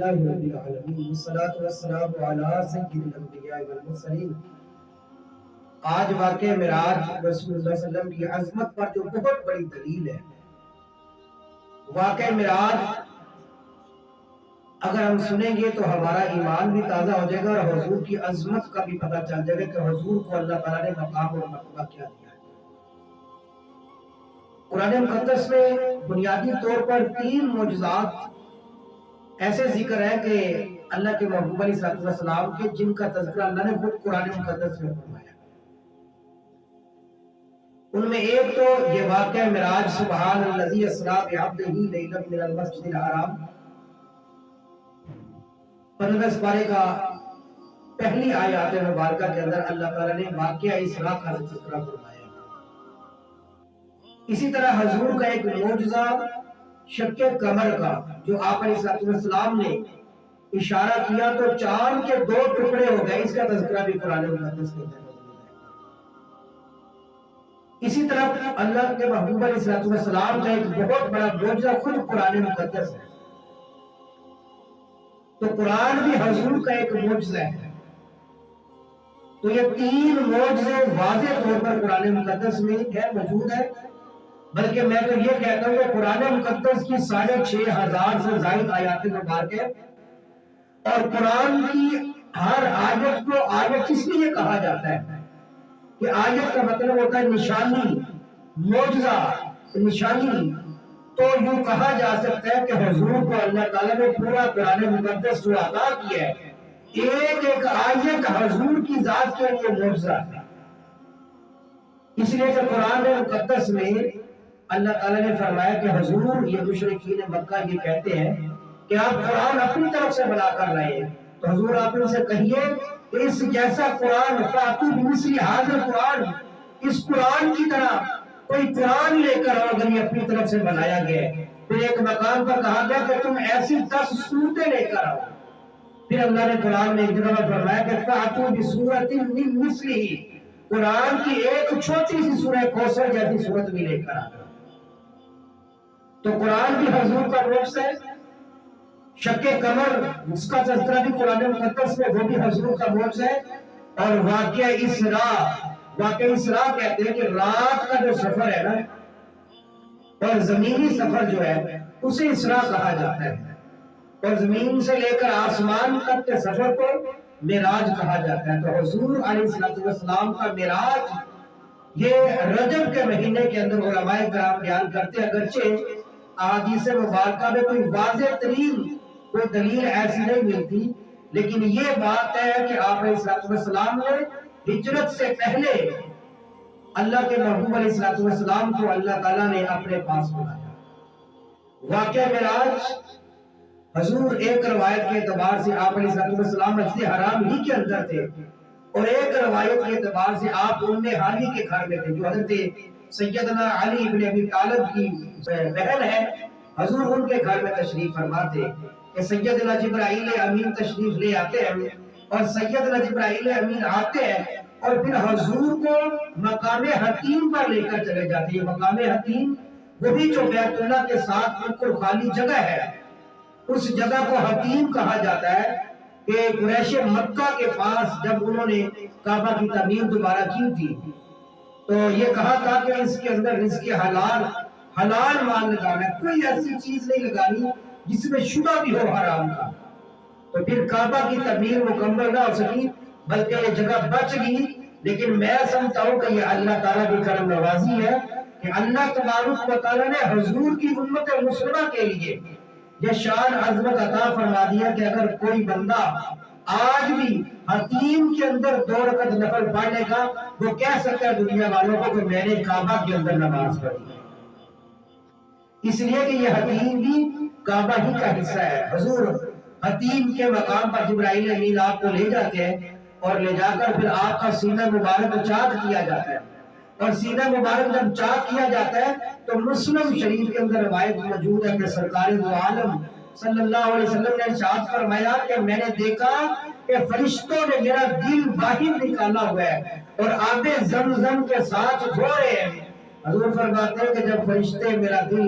للہ رب العالمین والصلاة والسلام علی سید الانبیاء والمرسلین۔ آج واقعہ معراج رسول اللہ صلی اللہ علیہ وسلم کی عظمت پر جو بہت بڑی دلیل ہے، واقعہ معراج اگر ہم سنیں گے تو ہمارا ایمان بھی تازہ ہو جائے گا اور حضور کی عظمت کا بھی پتہ چل جائے گا کہ حضور کو اللہ تعالیٰ نے مقام اور مرتبہ کیا دیا ہے۔ قرآن مقدس میں بنیادی طور پر 3 معجزات ایسے ذکر ہے کہ اللہ کے محبوب علیہ السلام کے، جن کا تذکرہ اللہ نے خود قرآن مقدس میں فرمایا۔ ان میں ایک تو یہ واقعہ معراج، سبحان الذی اسریٰ بعبدہ لیلا من المسجد الحرام، 15 پارے کا پہلی آیات مبارکہ کے اندر اللہ تعالیٰ نے واقعہ اسراء کا تذکرہ فرمایا۔ اسی طرح حضور کا ایک معجزہ شق قمر کا، جو آپ علیہ السلام نے اشارہ کیا تو چاند کے 2 ٹکڑے ہو گئے، اس کا تذکرہ بھی قرآن مقدس کے اندر موجود ہے۔ اسی طرح اللہ کے محبوب علیہ السلام کا ایک بہت بڑا معجزہ خود قرآن مقدس ہے، تو قرآن بھی حضور کا ایک معجزہ ہے۔ تو یہ 3 معجزے واضح طور پر قرآن مقدس میں موجود ہے، بلکہ میں تو یہ کہتا ہوں کہ قرآن مقدس کی 6500 سے زائد آیات مبارکہ، اور قرآن کی ہر آیت کو آیت اس لیے کہا جاتا ہے کہ آیت کا مطلب ہوتا ہے نشانی، معجزہ، نشانی۔ تو یوں کہا جا سکتا ہے کہ حضور کو اللہ تعالیٰ نے پورا قرآن مقدس جو عطا کیا ہے، ایک ایک آیت حضور کی ذات کے لیے معجزہ ہے۔ اس لیے کہ قرآن مقدس میں اللہ تعالیٰ نے فرمایا کہ حضور، یہ مشرکین مکہ یہ کہتے ہیں کہ آپ قرآن اپنی طرف سے بنا کر رہے ہیں، تو حضور آپ ان سے کہیے کہ اس جیسا قرآن، فَأْتُوا بِمِثْلِ هَٰذَا الْقُرْآنِ، اس قرآن کی طرح کوئی قرآن لے کر آؤ اگر یہ اپنی طرف سے بنایا گیا ہے۔ پھر ایک مقام پر کہا گیا کہ تم ایسی 10 سورتیں لے کر آؤ۔ پھر اللہ نے قرآن میں ایک جگہ فرمایا کہ فَأْتُوا بِسُورَةٍ مِّن مِّثْلِهِ، قرآن کی ایک چھوٹی سی سورہ کوثر جیسی سورت بھی لے کر آؤ۔ تو قرآن بھی حضور کا معجزہ ہے۔ شق قمر، اس کا تذکرہ بھی قرآن مقدس میں، وہ بھی حضور کا معجزہ ہے۔ اور واقعہ اسراء کہتے ہیں کہ رات کا جو سفر ہے نا، اور زمینی سفر جو ہے اسے اسراء کہا جاتا ہے، اور زمین سے لے کر آسمان تک کے سفر کو معراج کہا جاتا ہے۔ تو حضور علیہ السلام کا معراج یہ رجب کے مہینے کے اندر علماء کرام بیان کرتے ہیں، اگرچہ احادیث مبارکہ میں کوئی واضح ترین کوئی دلیل ایسی نہیں ملتی، لیکن یہ بات ہے کہ آپ علیہ السلام نے ہجرت سے پہلے اللہ کے محبوب علیہ السلام کو اللہ تعالیٰ نے اپنے پاس بلایا۔ واقعہ معراج، حضور ایک روایت کے اعتبار سے آپ علیہ السلام مسجد حرام ہی کے اندر تھے، اور ایک روایت کے اعتبار سے آپ ام ہانی کے گھر میں تھے، جو حضرت سیدنا علی بن ابی طالب کی بہن ہے۔ حضور ان کے گھر میں تشریف فرما تھے کہ سیدنا جبرائیل امین تشریف لے آتے ہیں، اور سیدنا جبرائیل امین آتے ہیں اور پھر حضور کو مقام حتیم پر لے کر چلے جاتے ہیں۔ مقام حتیم وہ بھی جو بیت اللہ کے ساتھ بالکل خالی جگہ ہے، اس جگہ کو حتیم کہا جاتا ہے کہ قریش مکہ کے پاس جب انہوں نے کعبہ کی تعمیر دوبارہ کی تھی تو یہ کہا تھا کہ اس کے اندر رزق حلال مال لگانا ہے، کوئی ایسی چیز نہیں لگانی جس میں شبہ بھی ہو حرام کا۔ تو پھر کعبہ کی تعمیر مکمل نہ ہو سکی، بلکہ یہ جگہ بچ گئی۔ لیکن میں سمجھتا ہوں کہ یہ اللہ تعالیٰ کی کرم نوازی ہے کہ اللہ تبارک و تعالیٰ نے حضور کی امت مسلمہ کے لیے یہ شان عظمت عطا فرما دیا کہ اگر کوئی بندہ آج بھی حتیم کے اندر 2 رکعت نفل پڑھنے کا، وہ کہہ سکتا ہے دنیا والوں کو کہ میں نے کعبہ کے اندر نماز پڑھی، اس لیے کہ یہ حتیم بھی کعبہ ہی کا حصہ ہے۔ حضور حتیم کے مقام پر جبرائیل امین آپ کو لے جاتے ہیں، اور لے جا کر پھر آپ کا سینہ مبارک چاک کیا جاتا ہے، اور سینہ مبارک جب چاک کیا جاتا ہے تو مسلم شریف کے اندر روایت موجود ہے کہ سرکار دو عالم صلی اللہ علیہ وسلم نے ارشاد فرمایا کہ میں نے دیکھا کہ فرشتوں نے میرا دل باہر نکالا ہوا ہے اور آب زمزم کے ساتھ دھو رہے ہیں۔ حضور فرماتے ہیں کہ جب فرشتے میرا دل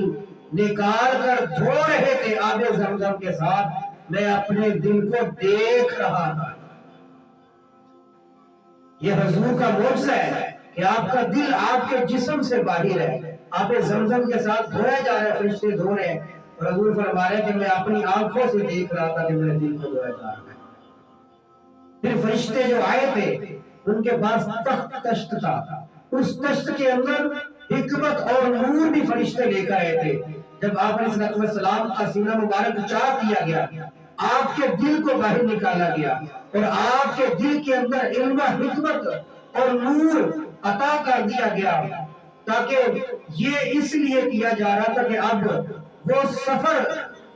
نکال کر دھو رہے تھے آب زمزم کے ساتھ، میں اپنے دل کو دیکھ رہا تھا۔ یہ حضور کا معجزہ ہے کہ آپ کا دل آپ کے جسم سے باہر ہے، آپ زمزم کے ساتھ دھویا جا رہا ہے، فرشتے دھو رہے ہیں، اور حضور فرما رہے ہیں کہ میں اپنی آنکھوں سے دیکھ رہا تھا کہ میرے دل کو دھویا جا رہا ہے۔ پھر فرشتے جو آئے تھے ان کے پاس تشت تھا، اس تشت کے اندر حکمت اور نور بھی فرشتے لے کر آئے تھے۔ جب آپ علیہ السلام کا سینہ مبارک چاک دیا گیا، آپ کے دل کو باہر نکالا گیا اور آپ کے دل کے اندر علم، حکمت اور نور عطا کر دیا گیا، تاکہ یہ اس لیے کیا جا رہا تھا کہ اب وہ سفر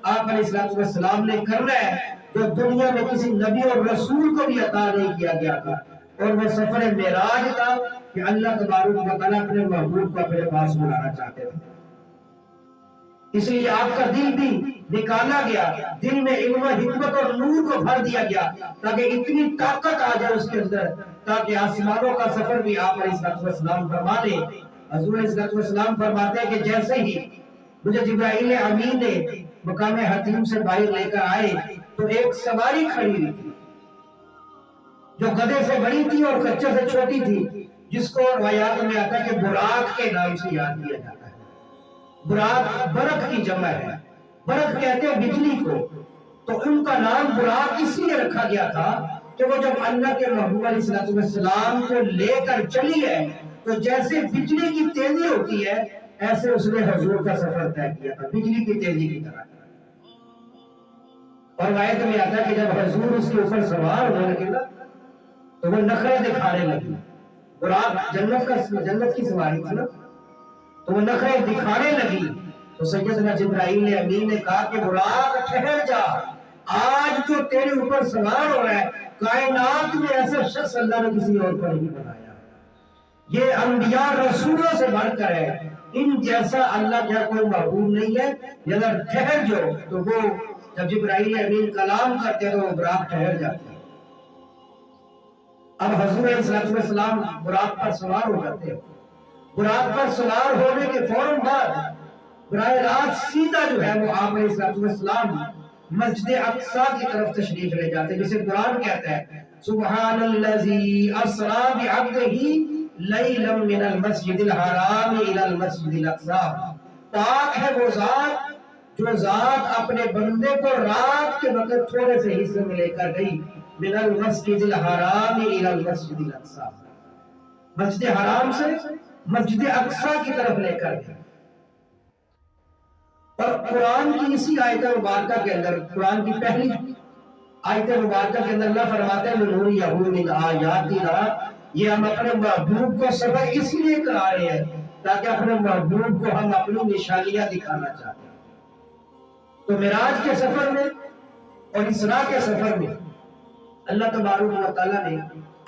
آپ علیہ السلام نے کرنا ہے جو دنیا میں کسی نبی اور رسول کو بھی عطا نہیں کیا گیا تھا، اور وہ سفر معراج تھا کہ اللہ تبارک و تعالیٰ اپنے محبوب کو اپنے پاس بلانا چاہتے تھے۔ اس لیے آپ کا دل بھی نکالا گیا، دل میں علم، حکمت اور نور کو بھر دیا گیا تاکہ اتنی طاقت آ جائے اس کے اندر، تاکہ آسمانوں کا سفر بھی آپ علیہ السلام فرما دیں۔ حضور علیہ السلام فرماتے ہیں کہ جیسے ہی مجھے جبرائیل امین نے مقام حتیم سے باہر لے کر آئے تو ایک سواری کھڑی ہوئی تھی جو گدھے سے بڑی تھی اور کچے سے چھوٹی تھی، جس کو روایات میں آتا ہے کہ براق کے نام سے یاد کیا جاتا ہے۔ براق برق کی جمع ہے، برق کہتے ہیں بجلی کو، تو ان کا نام براق اس لیے رکھا گیا تھا کہ وہ جب اللہ کے محبوب علیہ السلام کو لے کر چلی ہے تو جیسے بجلی کی تیزی ہوتی ہے ایسے اس نے حضور کا سفر طے کیا تھا، بجلی کی تیزی کی طرح۔ اور روایت میں آتا ہے کہ جب حضور اس کے اوپر سوار ہونے لگے نا تو وہ نخرے دکھانے لگی۔ براق جنت کی سواری تھی نا، تو وہ نخرے دکھانے لگی تو سیدنا جبرائیل امین نے کہا کہ براق ٹھہر جا، آج جو تیرے اوپر سوار ہو رہا ہے کائنات میں ایسا شخص اللہ نے کسی اور پر نہیں بنایا، یہ انبیاء رسولوں سے بڑھ کر ہے، ان جیسا اللہ کا کوئی محبوب نہیں ہے، اگر ٹھہر جاؤ تو وہ جب جبرائیل امین کلام کرتے تو وہ براق ٹھہر جاتے۔ اب حضور علیہ السلام براق پر سوار ہو جاتے ہیں، براق پر سوار ہونے کے فوراً بعد براہ راست سیدھا جو ہے وہ آپ علیہ السلام مسجد اقصی کی طرف تشریف لے جاتے ہیں، جسے قرآن کہتا ہے سبحان الذی اسری بعبدہ لیلا من المسجد الحرام الى المسجد الاقصی، پاک ہے وہ ذات جو ذات اپنے بندے کو رات کے وقت تھوڑے سے حصے میں لے کر گئی، من المسجد الحرام الى المسجد الاقصی، مسجد حرام سے مسجد اقصی کی طرف لے کر گئی۔ اور قرآن کی اسی آیت مبارکہ کے اندر، قرآن کی پہلی آیت مبارکہ کے اندر اللہ فرماتے ہیں لنوریہ من آیاتنا، یہ ہم اپنے محبوب کو سفر اس لیے کرا رہے ہیں تاکہ اپنے محبوب کو ہم اپنی نشانیاں دکھانا چاہتے ہیں۔ تو معراج کے سفر میں اور اسراء کے سفر میں اللہ تبارک و تعالیٰ نے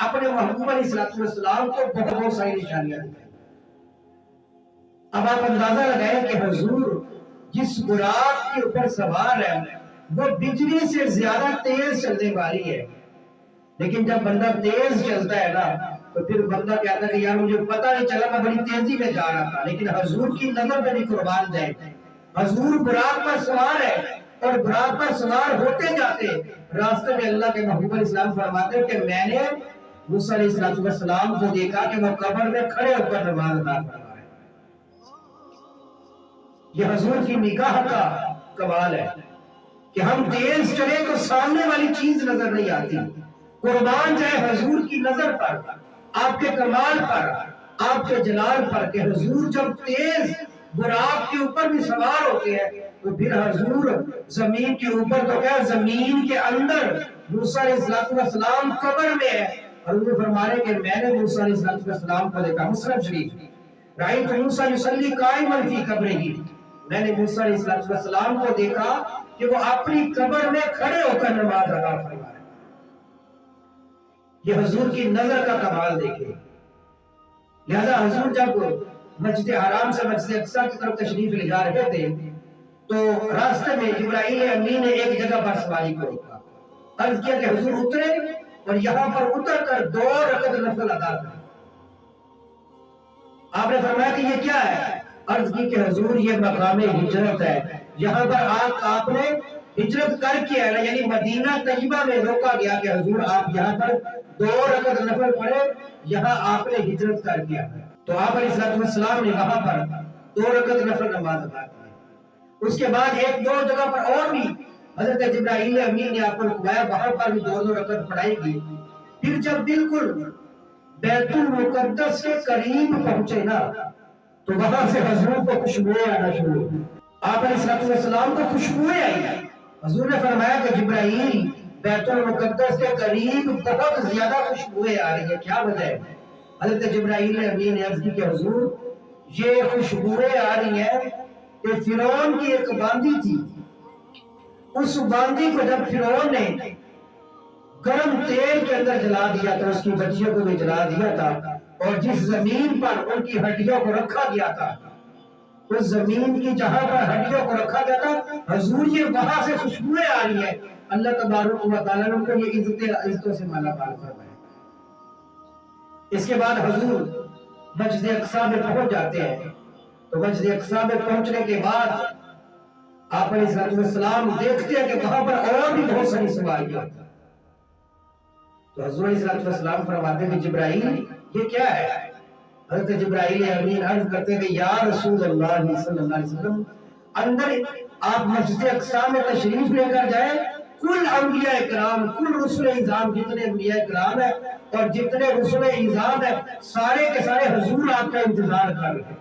اپنے محبوب علیہ السلام کو بہت ساری نشانیاں دکھائی۔ اب آپ اندازہ لگائیں کہ حضور جس براق کے اوپر سوار ہے وہ بجلی سے زیادہ تیز چلنے والی ہے، لیکن جب بندہ تیز چلتا ہے نا تو پھر بندہ کہتا ہے کہ یار مجھے پتہ نہیں چلا، میں بڑی تیزی میں جا رہا تھا، لیکن حضور کی نظر پہ بھی قربان جائے، حضور براق پر سوار ہے اور براق پر سوار ہوتے جاتے راستے میں اللہ کے محبوب علیہ السلام فرماتے ہیں کہ میں نے موسیٰ علیہ السلام کو دیکھا کہ وہ قبر میں کھڑے ہو کر نماز ادا کر رہا ہے۔ یہ حضور کی نگاہ کا کمال ہے کہ ہم تیز چلے تو سامنے والی چیز نظر نہیں آتی، قربان جائے حضور کی نظر پر، آپ کے کمال پر، آپ کے جلال پر، کہ حضور جب تیز براق کے اوپر بھی سوار ہوتے ہیں تو پھر حضور زمین کے اوپر تو کیا زمین کے اندر موسیٰ علیہ السلام قبر میں ہے، حضور فرمانے کہ میں نے موسیٰ علیہ السلام کو دیکھا، مسلم شریف، رأیت موسیٰ یصلی قائما فی قبرہ، میں نے موسیٰ علیہ السلام کو دیکھا کہ وہ اپنی قبر میں کھڑے ہو کر نماز ادا فرما رہے ہیں۔ یہ حضور کی نظر کا کمال دیکھیں۔ لہذا حضور جب مسجد حرام سے مسجد اقصی کی طرف تشریف لے جا رہے تھے تو راستے میں جبرائیل امین نے ایک جگہ پر سواری کو روکا، عرض کیا کہ حضور اترے اور یہاں پر اتر کر 2 رکعت نفل ادا کریں۔ آپ نے فرمایا کہ یہ کیا ہے؟ عرض کی کہ حضور یہ مقام ہجرت ہے، یہاں پر آپ نے ہجرت کر کے آنا، یعنی مدینہ طیبہ میں روکا گیا کہ حضور آپ یہاں پر 2 رکعت نفل پڑھے، یہاں آپ نے ہجرت کر کے آنا۔ تو آپ علیہ السلام نے وہاں پر 2 رکعت نفل نماز ادا کی۔ اس کے بعد 1-2 جگہ پر اور بھی حضرت جبرائیل امین نے آپ کو رکوایا، وہاں پر بھی 2 رکعت پڑھائی گئی۔ پھر جب بالکل بیت المقدس کے قریب پہنچے نا، تو وہاں سے حضور کو خوشبوئیں آنا شروع ہوئی۔ آپ علیہ السلام کو خوشبوئیں آئی۔ حضور نے فرمایا کہ جبرائیل، بیت المقدس کے قریب بہت زیادہ خوشبوئیں آ رہی ہیں، کیا وجہ ہے؟ حضرت جبرائیل امین نے عرض کی کہ حضور یہ خوشبوئیں آ رہی ہیں کہ فرعون کی ایک باندی تھی، اس باندی کو جب فرعون نے گرم تیل کے اندر جلا دیا تو اس کی بچیوں کو بھی جلا دیا تھا، اور جس زمین پر ان کی ہڈیوں کو رکھا گیا تھا، اس زمین کی جہاں پر ہڈیوں کو رکھا گیا تھا، حضور یہ وہاں سے خوشبوئیں آ رہی ہیں۔ اللہ تبارک و تعالیٰ نے ان کو یہ عزتوں سے مالا مال فرمایا۔ اس کے بعد حضور مسجد اقصی میں پہنچ جاتے ہیں۔ تو مسجد اقصی میں پہنچنے کے بعد آپ علیہ السلام دیکھتے ہیں کہ وہاں پر اور بھی بہت ساری سواریاں ہیں۔ تو حضور علیہ السلام فرماتے ہیں کہ جبرائیل یہ کیا ہے؟ حضرت جبرائیل امین عرض کرتے ہیں کہ یا رسول اللہ صلی اللہ علیہ وسلم، اندر آپ مسجد اقصی میں تشریف لے کر جائیں، کل انبیاء اکرام، کل رسول اعظام، جتنے انبیاء اکرام ہیں اور جتنے رسول اعظام ہیں، سارے کے سارے حضور آپ کا انتظار کر رہے ہیں۔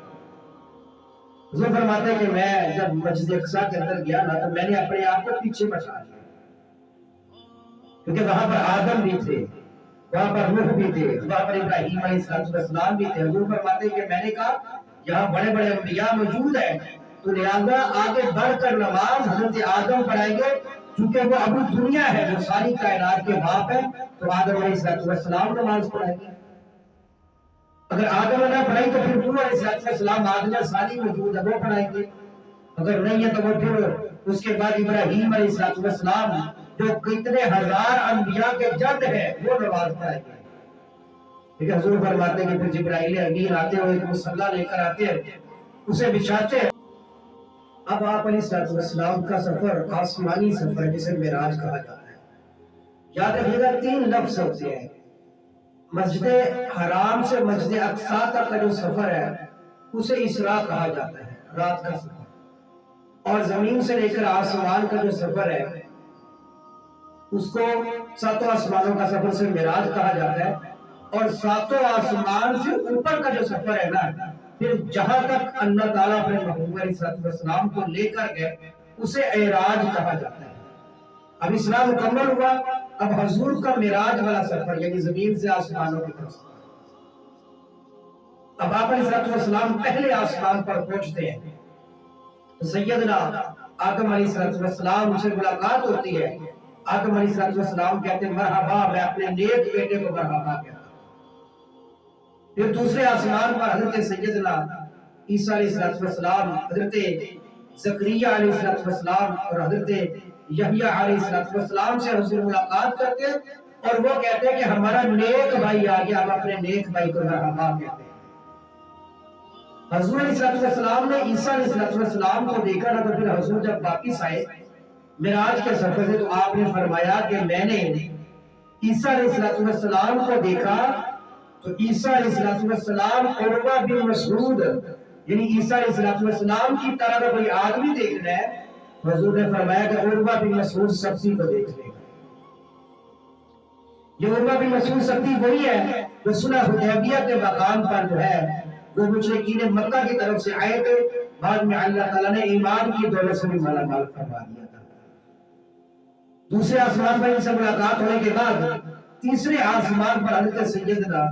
حضور فرماتے ہیں کہ میں جب مسجد اقصی کے اندر گیا نا، تو میں نے اپنے آپ کو پیچھے بچا لیا، کیونکہ وہاں پر آدم بھی تھے، وہاں پر نوح بھی تھے، وہاں پر ابراہیم علیہ السلام بھی تھے۔ حضور فرماتے ہیں کہ میں نے کہا یہاں بڑے بڑے انبیاء موجود ہیں، تو لہذا آگے بڑھ کر نماز حضرت آدم پڑھائیں گے، کیونکہ وہ ابو دنیا ہے، وہ ساری کائنات کے باپ ہے، تو آدم علیہ السلام نماز پڑھائیں گے۔ اگر آدم نے پڑھائی تو پھر نوح علیہ السلام، آدم ساری موجود ہے، وہ پڑھائیں گے۔ اگر نہیں ہے تو وہ پھر اس کے بعد ابراہیم علیہ السلام، جو کتنے ہزار انبیاء کے جد ہے، وہ نماز پڑھائیں گے۔ لیکن حضور فرماتے ہیں کہ پھر جبرائیل امین آتے ہوئے ایک مصلی لے کر آتے ہیں، اسے بچھاتے ہیں۔ اب آپ علیہ السلام کا سفر آسمانی سفر ہے، جسے معراج کہا جاتا ہے۔ یاد رکھیے گا 3 لفظ ہوتے ہیں۔ مسجد حرام سے مسجد اقصی تک کا جو سفر ہے اسے اسراء کہا جاتا ہے، رات کا سفر۔ اور زمین سے لے کر آسمان کا جو سفر ہے اس کو 7 آسمانوں کا سفر سے معراج کہا جاتا ہے۔ اور 7 آسمان سے اوپر کا جو سفر ہے نا، پھر جہاں تک اللہ تعالیٰ اپنے محبوب علیہ السلام کو لے کر گئے اسے اعراج کہا جاتا ہے۔ اب اسراء مکمل ہوا، اب حضور کا معراج والا سفر یعنی زمین سے آسمانوں کی طرف۔ اب آپ علیہ السلام پہلے آسمان پر پہنچتے ہیں تو سیدنا آدم علیہ السلام سے ملاقات ہوتی ہے۔ آدم علیہ السلام کہتے ہیں مرحبا، میں اپنے نیک بیٹے کو مرحبا کہتا ہوں۔ پھر دوسرے آسمان پر حضرت سیدنا عیسیٰ علیہ السلام، حضرت زکریا علیہ السلام اور حضرت یحییٰ علیہ السلام سے حضور ملاقات کرتے ہیں، اور وہ کہتے ہیں کہ ہمارا نیک بھائی آ گیا، ہم اپنے نیک بھائی کو مرحبا کہتے ہیں۔ حضور علیہ السلام نے عیسیٰ علیہ السلام کو دیکھا نہ، تو پھر حضور جب واپس آئے معراج کے سفر سے، تو آپ نے فرمایا کہ میں نے عیسیٰ علیہ السلام کو دیکھا، تو عیسیٰ علیہ السلام عروہ بن مسعود یعنی عیسیٰ علیہ السلام کی طرح کا کوئی آدمی دیکھ رہا ہے۔ حضور نے فرمایا کہ عروہ بن مسعود سبزی کو دیکھ لے گا۔ یہ عروہ بن مسعود سبزی وہی ہے جو صلح حدیبیہ کے مقام پر جو ہے وہ مشرکین مکہ کی طرف سے آئے تھے، بعد میں اللہ تعالیٰ نے ایمان کی دولت سے بھی مالا مال فرما دیا تھا۔ دوسرے آسمان پر ان سے ملاقات ہونے کے بعد تیسرے آسمان پر حضرت سیدنا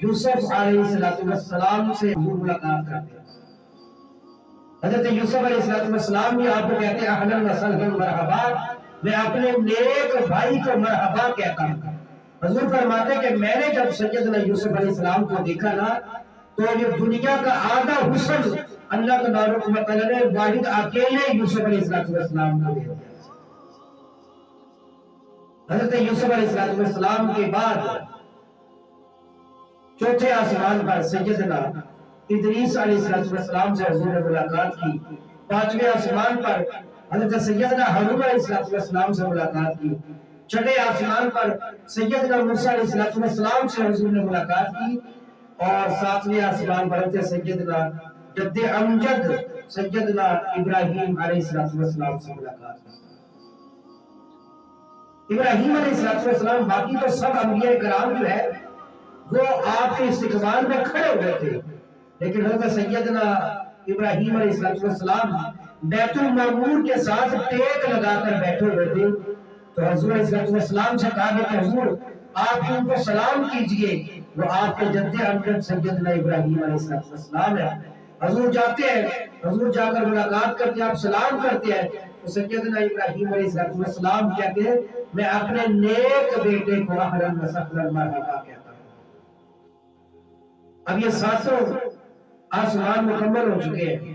یوسف علیہ السلام سے حضور ملاقات کرتے ہیں۔ حضرت یوسف علیہ السلام بھی آپ کو کہتے ہیں اہلا و سہلا مرحبا، میں اپنے نیک بھائی کو مرحبا کہتا ہوں۔ حضور فرماتے ہیں کہ میں نے جب سیدنا یوسف علیہ السلام کو دیکھا نا، تو یہ دنیا کا آدھا حسن اللہ تبارک و تعالیٰ نے واحد اکیلے یوسف علیہ السلام کو دے دیا۔ حضرت یوسف علیہ السلام کے بعد چوتھے آسمان پر سیدنا ادریس علیہ السلام سے حضور نے ملاقات کی۔ 5ویں آسمان پر حضرت سیدنا ہارون علیہ السلام سے ملاقات کی، چھٹے آسمان پر سیدنا موسیٰ علیہ السلام سے حضور نے ملاقات کی، اور ساتویں آسمان پر حضرت سیدنا جد امجد سیدنا ابراہیم علیہ السلام سے ملاقات کی۔ ابراہیم علیہ السلام، باقی تو سب انبیاء کرام جو ہے وہ آپ کے استقبال میں کھڑے ہوئے تھے، لیکن حضرت سیدنا ابراہیم علیہ السلام بیت المعمور کے ساتھ ٹیک لگا کر بیٹھے ہوئے تھے، تو حضور علیہ السلام سے کہا کہ حضور آپ ان کو سلام کیجئے، وہ آپ کے جد امجد سیدنا ابراہیم علیہ السلام ہے۔ حضور جاتے ہیں، حضور جا کر ملاقات کرتے ہیں، آپ سلام کرتے ہیں، تو سیدنا ابراہیم علیہ السلام کہتے ہیں میں اپنے نیک بیٹے کو اہلا و سہلا مرحبا کہتا ہوں۔ اب یہ ساتوں آسمان مکمل ہو چکے ہیں۔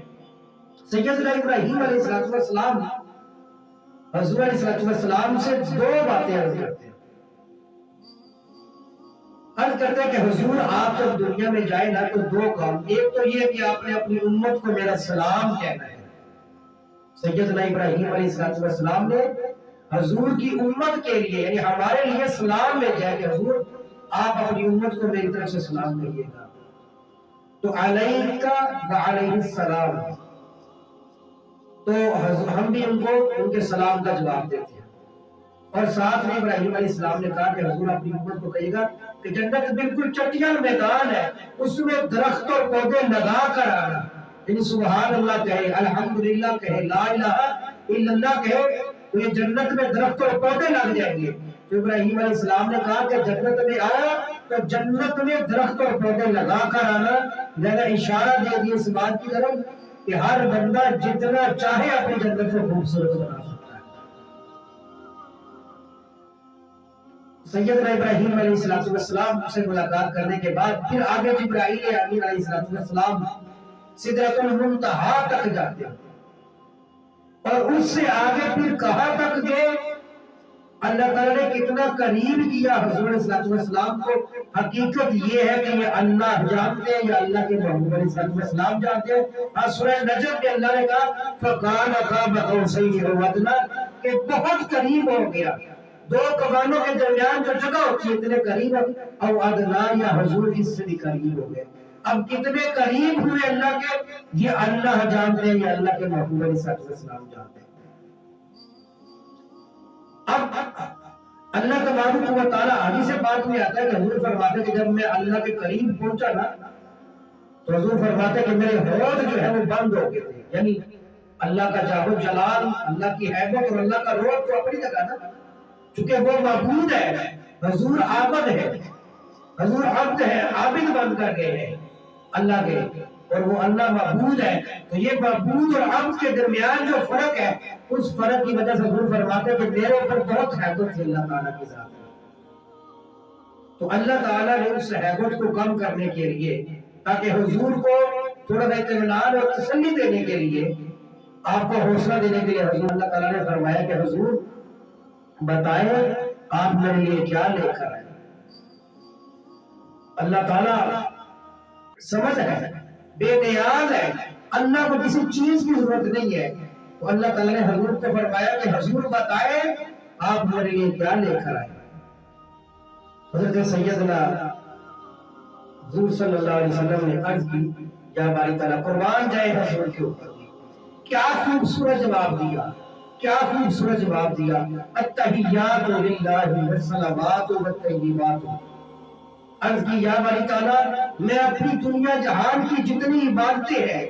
سیدنا ابراہیم علیہ السلام حضور علیہ السلام سے دو باتیں عرض کرتے ہیں۔ عرض کرتے ہیں کہ حضور آپ جب دنیا میں جائے نا تو دو کام، ایک تو یہ کہ آپ نے اپنی امت کو میرا سلام کہنا ہے۔ سیدنا ابراہیم علیہ السلام نے حضور کی امت کے لیے یعنی ہمارے لیے سلام میں جائے کہ حضور آپ اپنی امت کو میری طرف سے سلام کریے گا، تو علیکہ وعلیہ السلام، تو ہم بھی ان کو ان کے سلام کا جواب دیتے ہیں۔ اور ساتھ میں ابراہیم علیہ السلام نے کہا کہ حضور اپنی امت کو کہیے گا کہ جنت بالکل چٹیاں میدان ہے، اس میں درخت اور پودے لگا کر آنا، یعنی سبحان اللہ کہے، الحمدللہ کہے، لا الہ الا اللہ کہے، تو یہ جنت میں درخت اور پودے لگ جائیں گے۔ تو ابراہیم علیہ السلام نے کہا کہ جنت میں آیا تو جنت میں درخت اور پودے لگا کر آنا، لہذا اشارہ دے دیا اس بات کی طرف کہ ہر بندہ جتنا چاہے اپنی جنت کو خوبصورت بنا سکتا ہے۔ سیدنا ابراہیم علیہ السلام سے ملاقات کرنے کے بعد پھر آگے جبرائیل امین علیہ السلام سدرۃ المنتہا تک جاتے ہیں، اور اس سے آگے پھر کہاں تک گئے؟ اللہ تعالیٰ نے کتنا قریب کیا حضور علیہ السلام کو، حقیقت یہ ہے کہ یہ اللہ جانتے ہیں یا اللہ کے محبوب علیہ السلام جانتے ہیں۔ سورہ نجم میں اللہ نے کہا فَقَالَ قَابَ قَوْسَيْنِ أَوْ أَدْنَىٰ، کہ بہت قریب ہو گیا، دو کمانوں کے درمیان جو جگہ ہوتی ہے اتنے قریب، او ادنا یا حضور اس سے بھی قریب ہو گئے۔ اب کتنے قریب ہوئے اللہ کے، یہ اللہ جانتے ہیں یا اللہ کے محبوب علیہ السلام جانتے ہیں۔ اب اللہ تبارک و تعالیٰ حدیث پاک میں آتا ہے کہ حضور فرماتے ہیں کہ جب میں اللہ کے قریب پہنچا نا تو حضور فرماتے ہیں کہ میرے ہونٹ جو ہے وہ بند ہو گئے تھے، یعنی اللہ کا جاہ و جلال، اللہ کی حیبت اور اللہ کا روح تو اپنی جگہ نا، چونکہ وہ معبود ہے، حضور عابد ہے، حضور عبد ہے، عابد بن کر گئے ہیں اللہ کے، اور وہ اللہ معبود ہے، تو یہ معبود اور عبد کے درمیان جو فرق ہے اس فرق کی وجہ سے حضور فرماتے ہیں کہ میرے اوپر بہت حیبت تھی اللہ تعالیٰ کی ذات میں۔ تو اللہ تعالیٰ نے اس حیبت کو کم کرنے کے لیے، تاکہ حضور کو تھوڑا سا اطمینان اور تسلی دینے کے لیے، آپ کو حوصلہ دینے کے لیے حضور اللہ تعالیٰ نے فرمایا کہ حضور بتائیں آپ میرے لیے کیا لے کر آئے۔ اللہ تعالیٰ سمجھ ہے، بے نیاز ہے، اللہ کو کسی چیز کی ضرورت نہیں ہے، تو اللہ تعالیٰ نے حضور کو فرمایا کہ حضور بتائیں آپ میرے لیے کیا لے کر آئے۔ حضرت سیدنا حضور صلی اللہ علیہ وسلم نے عرض کی یا باری تعالیٰ قربان جائے حضور کے اوپر، کیا خوبصورت جواب دیا، کیا خوبصورت جواب دیا، التحیات للہ والصلوات والطیبات۔ عرض کی یا باری تعالیٰ میں اپنی دنیا جہان کی جتنی عبادتیں ہیں،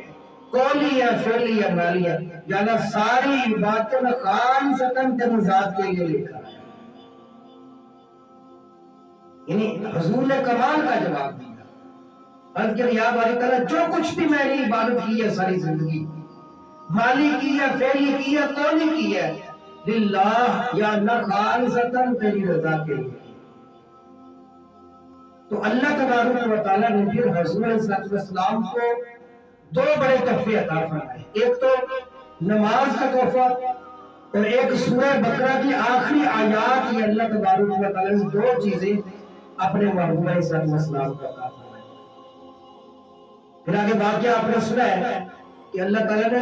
قولی یا فعلی یا مالی، یا اللہ ساری عبادتیں میں خالصتاً تیری ذات کے لیے لے کر آیا۔ یعنی حضور نے کمال کا جواب دیا۔ عرض کی یا باری تعالیٰ جو کچھ بھی میں نے عبادت کی ہے ساری زندگی، مالی کی ہے، فعلی کی ہے، قولی کی ہے، للہ یا اللہ خالصتاً تیری رضا کے لیے۔ تو اللہ تبارک و تعالیٰ نے پھر حضور علیہ السلام کو دو بڑے تحفے عطا فرمائے، ایک تو نماز کا تحفہ اور ایک سورہ بقرہ کی آخری آیات، یہ اللہ تبارک و تعالیٰ نے دو چیزیں اپنے محبوب علیہ السلام کو عطا فرمائے۔ پھر آگے واقعہ آپ نے سنا ہے کہ اللہ تعالیٰ نے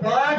5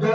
2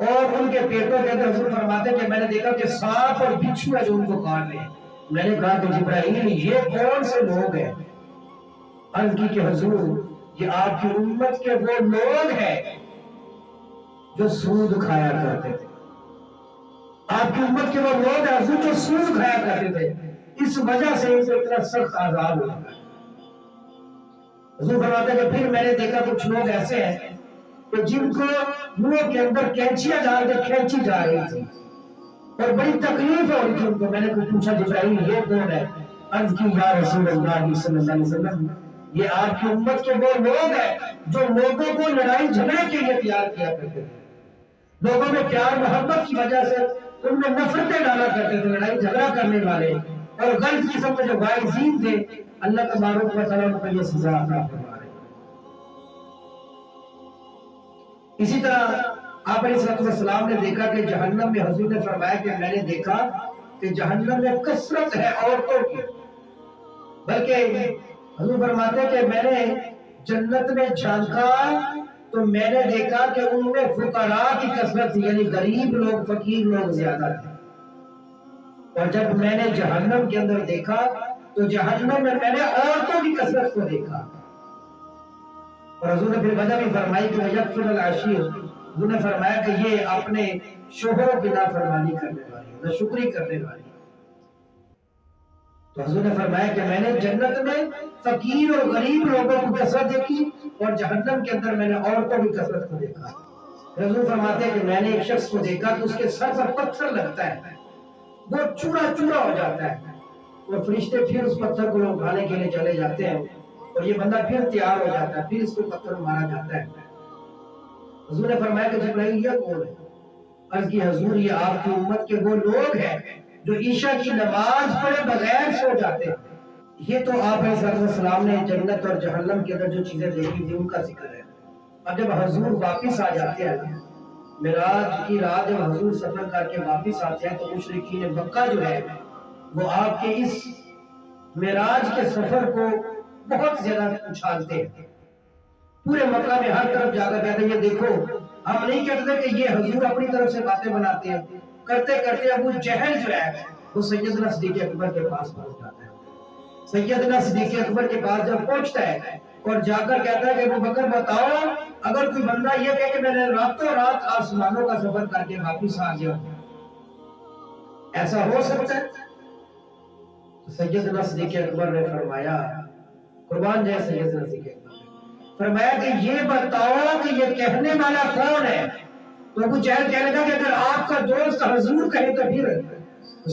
اور ان کے پیٹوں کے اندر حضور فرماتے ہیں کہ میں نے دیکھا کہ سانپ اور بچھو ہے جو ان کو کاٹ رہے ہیں. میں نے کہا کہ جبرائیل یہ کون سے لوگ ہیں؟ عرض کی کہ حضور یہ آپ کی امت کے وہ لوگ ہیں جو سود کھایا کرتے تھے. آپ کی امت کے وہ لوگ ہیں حضور جو سود کھایا کرتے تھے، اس وجہ سے ان کو اتنا سخت عذاب ہوا. حضور فرماتے ہیں کہ پھر میں نے دیکھا کچھ لوگ ایسے ہیں کہ جن کو منہ کے اندر کینچیاں ڈال کے کھینچی جا رہی تھی اور بڑی تکلیف ہو رہی تھی ان کو. میں نے پوچھا جبرائیل یہ کون ہے؟ عرض کی یا رسول اللہ صلی اللہ علیہ وسلم یہ آپ کی امت کے وہ لوگ ہیں جو لوگوں کو لڑائی جھگڑے کے لیے تیار کیا کرتے تھے. لوگوں میں پیار محبت کی وجہ سے ان میں نفرتیں ڈالا کرتے تھے، لڑائی جھگڑا کرنے والے اور غلط قسم کے جو واعظین تھے. اللہ تبارک و تعالیٰ کو یہ سزا عطا فرما رہے. اسی طرح آپ علیہ السلام نے دیکھا کہ جہنم میں حضور نے فرمایا کہ میں نے دیکھا کہ جہنم میں کثرت ہے عورتوں کی، بلکہ حضور فرماتے ہیں کہ میں نے جنت میں جھانکا تو میں نے دیکھا کہ ان میں فقراء کی کثرت تھی، یعنی غریب لوگ فقیر لوگ زیادہ تھے. اور جب میں نے جہنم کے اندر دیکھا تو جہنم میں نے عورتوں کی کثرت کو دیکھا. اور حضور نے پھر وجہ بھی فرمائی کہ یکفر العشیر، حضور نے فرمایا کہ یہ اپنے شوہروں کی نافرمانی کرنے والی ہے، ناشکری کرنے والی ہے. تو حضور نے فرمایا کہ میں نے جنت میں فقیر اور غریب لوگوں کی کثرت دیکھی اور جہنم کے اندر میں نے عورتوں کی کثرت کو دیکھا. حضور فرماتے ہیں کہ میں نے ایک شخص کو دیکھا کہ اس کے سر پر پتھر لگتا ہے، وہ چورا چورا ہو جاتا ہے، اور فرشتے پھر اس پتھر کو اٹھانے کے لیے چلے جاتے ہیں اور یہ بندہ پھر تیار ہو جاتا ہے، پھر اس کو پتھر مارا جاتا ہے. حضور نے فرمایا کہ جبرائیل یہ کون ہے؟ عرض کی حضور یہ آپ کی امت کے وہ لوگ ہیں جو عشاء کی نماز پڑھے بغیر سو جاتے ہیں. یہ تو آپ علیہ السلام نے جنت اور جہنم کے اندر جو چیزیں دیکھی تھی ان کا ذکر ہے. اب جب حضور واپس آ جاتے ہیں، معراج کی رات جب حضور سفر کر کے واپس آتے ہیں تو مشرکین مکہ جو ہے وہ آپ کے اس معراج کے سفر کو بہت زیادہ اچھالتے ہیں. پورے مکہ میں ہر طرف جا کر کہتے ہیں یہ دیکھو، ہم نہیں کہتے کہ یہ حضور اپنی طرف سے باتیں بناتے ہیں. کرتے کرتے ابو جہل جو ہے وہ سیدنا صدیق اکبر کے پاس پہنچ جاتا ہے. سیدنا صدیق اکبر کے پاس جب پہنچتا ہے اور جا کر کہتا ہے کہ ابو بکر بتاؤ، اگر کوئی بندہ یہ کہے کہ میں نے راتوں رات آسمانوں کا سفر کر کے واپس آ گیا، ایسا ہو سکتا ہے؟ سیدنا صدیق اکبر نے فرمایا، قربان جائے سیدنا صدیق اکبر نے فرمایا کہ یہ بتاؤ کہ یہ کہنے والا کون ہے؟ تو ابو جہل کہنے لگا کہ اگر آپ کا دوست حضور کہے تو پھر.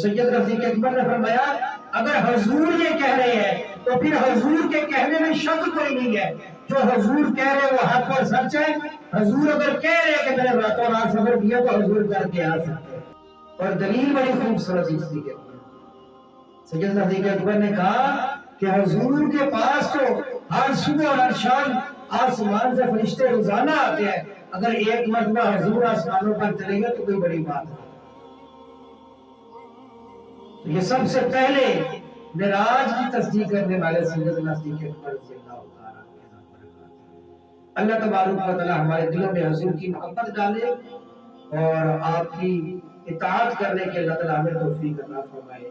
سیدنا صدیق اکبر نے فرمایا اگر حضور یہ کہہ رہے ہیں تو پھر حضور کے کہنے میں شک کوئی نہیں ہے. جو حضور کہہ رہے وہ حق اور سچ ہے. حضور اگر کہہ رہے کہ میں نے راتوں رات سفر کیا تو حضور کر کے آ سکتے. اور دلیل بڑی خوبصورت صدیق اکبر. سیدنا صدیق اکبر نے کہا کہ حضور کے پاس تو ہر صبح اور ہر شام آسمان سے فرشتے روزانہ آتے ہیں، اگر ایک مرتبہ حضور آسمانوں پر چلے گئے تو کوئی بڑی بات ہے. یہ سب سے پہلے معراج کی تصدیق کرنے والے سیدنا صدیق اکبر رضی اللہ تعالیٰ عنہ. اللہ تبارک و تعالی ہمارے دلوں میں حضور کی محبت ڈالے اور آپ کی اطاعت کرنے کے اللہ تعالیٰ ہمیں توفیق عطا فرمائے.